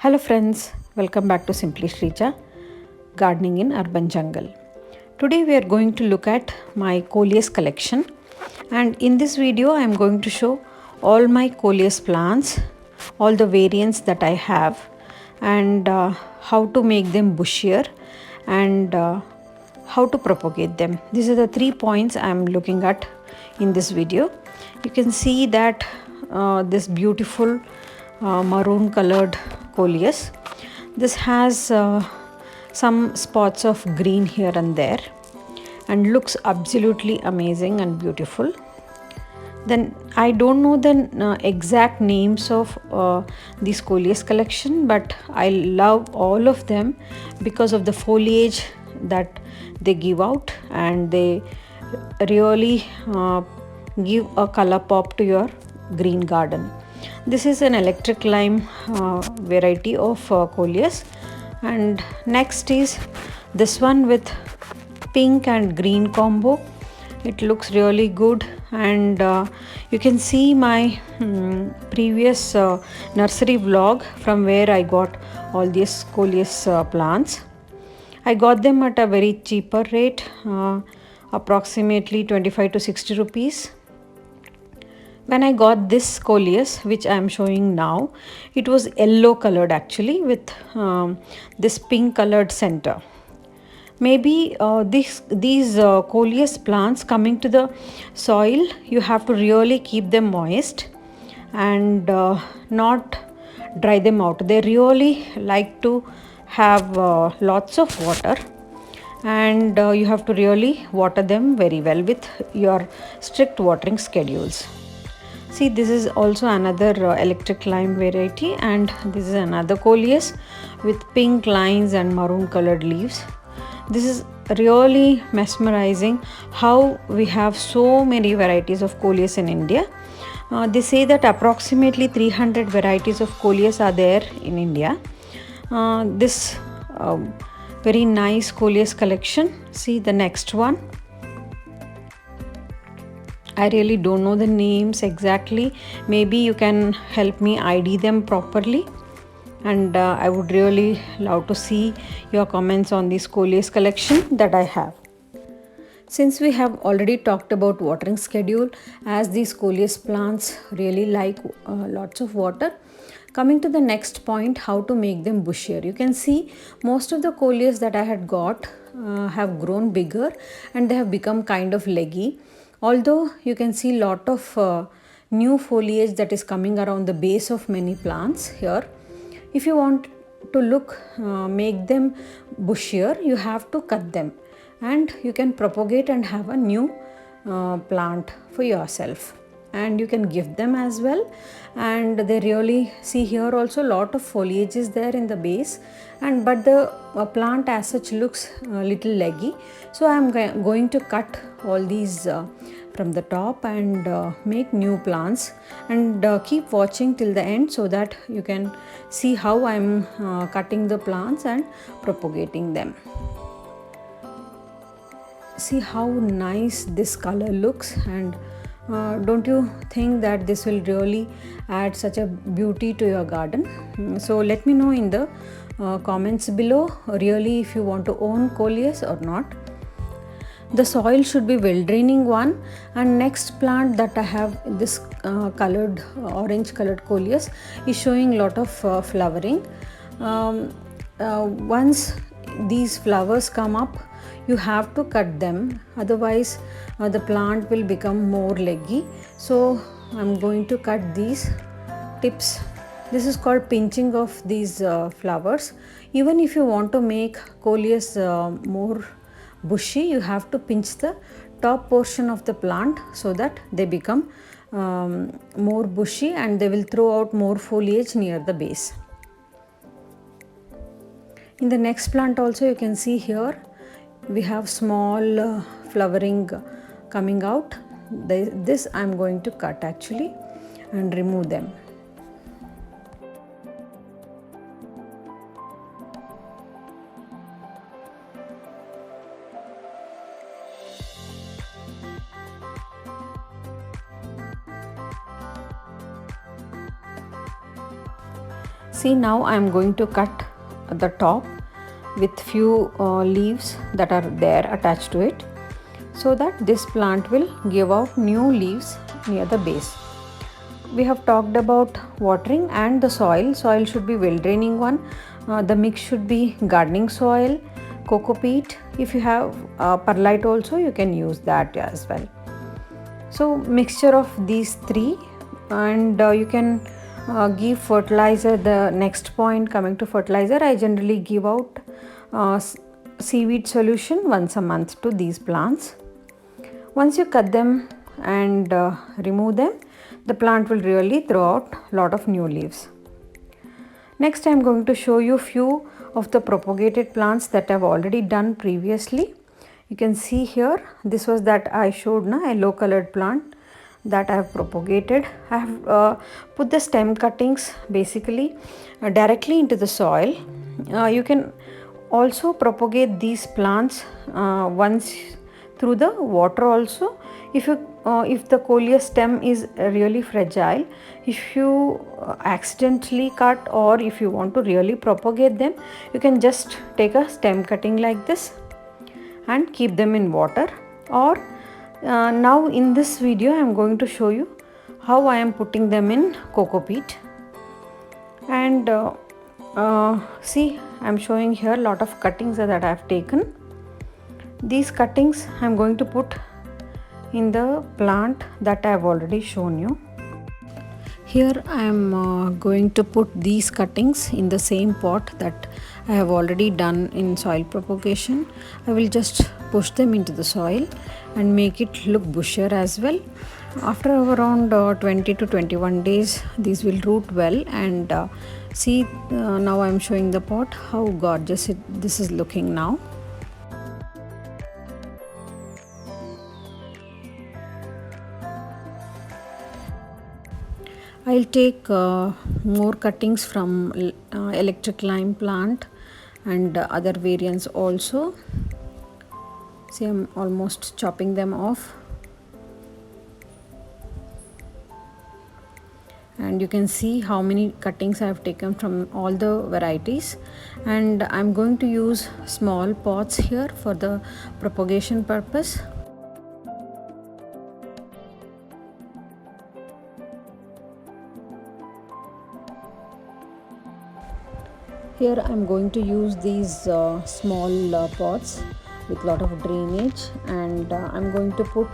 Hello friends, welcome back to Simply Shrija, Gardening in Urban Jungle. Today we are going to look at my coleus collection, and in this video I am going to show all my coleus plants, all the variants that I have, and how to make them bushier and how to propagate them. These are the 3 points I am looking at in this video. You can see that this beautiful maroon colored coleus. This has some spots of green here and there and looks absolutely amazing and beautiful. Then I don't know the exact names of this coleus collection, but I love all of them because of the foliage that they give out, and they really give a color pop to your green garden. This is an electric lime variety of coleus, and next is this one with pink and green combo. It looks really good, and you can see my previous nursery vlog from where I got all these coleus plants. I got them at a very cheaper rate, approximately 25 to 60 rupees. When I got this coleus, which I am showing now, it was yellow colored actually with this pink colored center. Maybe these coleus plants coming to the soil, you have to really keep them moist and not dry them out. They really like to have lots of water, and you have to really water them very well with your strict watering schedules. See, this is also another electric lime variety, and this is another coleus with pink lines and maroon colored leaves. This is really mesmerizing how we have so many varieties of coleus in India. They say that approximately 300 varieties of coleus are there in India. This very nice coleus collection. See the next one. I really don't know the names exactly. Maybe you can help me ID them properly, and I would really love to see your comments on this coleus collection that I have. Since we have already talked about watering schedule, as these coleus plants really like lots of water, coming to the next point, how to make them bushier. You can see most of the coleus that I had got have grown bigger, and they have become kind of leggy. Although you can see lot of new foliage that is coming around the base of many plants here. If you want to make them bushier, you have to cut them, and you can propagate and have a new plant for yourself, and you can give them as well. And they really, see here also lot of foliage is there in the base, and but the plant as such looks a little leggy. So I am going to cut all these from the top and make new plants, and keep watching till the end so that you can see how I am cutting the plants and propagating them. See how nice this color looks, and don't you think that this will really add such a beauty to your garden? So let me know in the comments below really if you want to own coleus or not. The soil should be well draining one. And next plant that I have, this colored orange colored coleus, is showing lot of flowering. Once these flowers come up, you have to cut them, otherwise the plant will become more leggy. So I'm going to cut these tips. This is called pinching of these flowers. Even if you want to make coleus more bushy, you have to pinch the top portion of the plant so that they become more bushy, and they will throw out more foliage near the base. In the next plant also, you can see here we have small flowering coming out. This I am going to cut actually and remove them. See, now I am going to cut the top with few leaves that are there attached to it, so that this plant will give out new leaves near the base. We have talked about watering and the soil. Soil should be well draining one. The mix should be gardening soil, coco peat. If you have perlite also, you can use that as well. So mixture of these three, and you can give fertilizer. The next point, coming to fertilizer, I generally give out seaweed solution once a month to these plants. Once you cut them and remove them, the plant will really throw out a lot of new leaves. Next, I am going to show you few of the propagated plants that I have already done previously. You can see here, this was that I showed na, a yellow colored plant that I have propagated. I have put the stem cuttings basically directly into the soil. You can also propagate these plants once through the water also. If the coleus stem is really fragile, if you accidentally cut, or if you want to really propagate them, you can just take a stem cutting like this and keep them in water. Or now in this video I am going to show you how I am putting them in coco peat. And see, I am showing here a lot of cuttings that I have taken. These cuttings I am going to put in the plant that I have already shown you. Here I am going to put these cuttings in the same pot that I have already done in soil propagation. I will just push them into the soil and make it look bushier as well. After around 20 to 21 days, these will root well. And see, now I am showing the pot how gorgeous this is looking now. I'll take more cuttings from electric lime plant and other variants also. See, I'm almost chopping them off. And you can see how many cuttings I have taken from all the varieties. And I'm going to use small pots here for the propagation purpose. Here I am going to use these small pots with lot of drainage, and I am going to put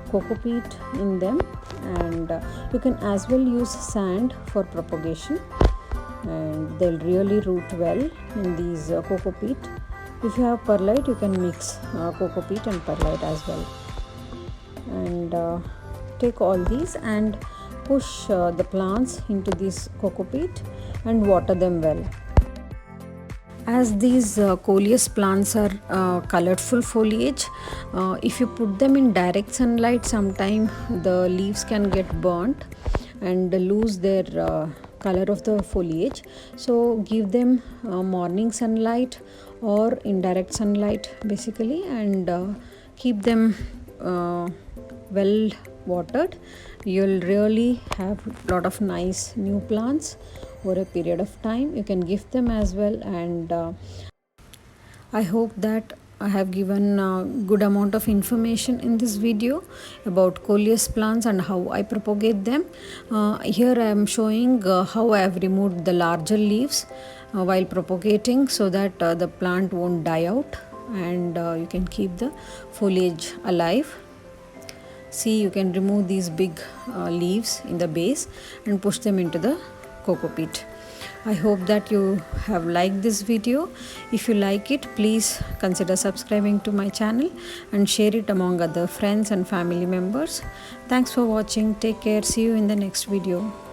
coco peat in them, and you can as well use sand for propagation, and they'll really root well in these coco peat. If you have perlite, you can mix coco peat and perlite as well. And take all these and push the plants into this coco peat and water them well. As these coleus plants are colorful foliage, if you put them in direct sunlight, sometime the leaves can get burnt and lose their color of the foliage. So give them morning sunlight or indirect sunlight basically, and keep them well watered. You'll really have a lot of nice new plants over a period of time. You can gift them as well, and I hope that I have given a good amount of information in this video about coleus plants and how I propagate them. Here I am showing how I have removed the larger leaves while propagating, so that the plant won't die out, and you can keep the foliage alive. See, you can remove these big leaves in the base and push them into the coco peat. I hope that you have liked this video. If you like it, please consider subscribing to my channel and share it among other friends and family members. Thanks for watching. Take care. See you in the next video.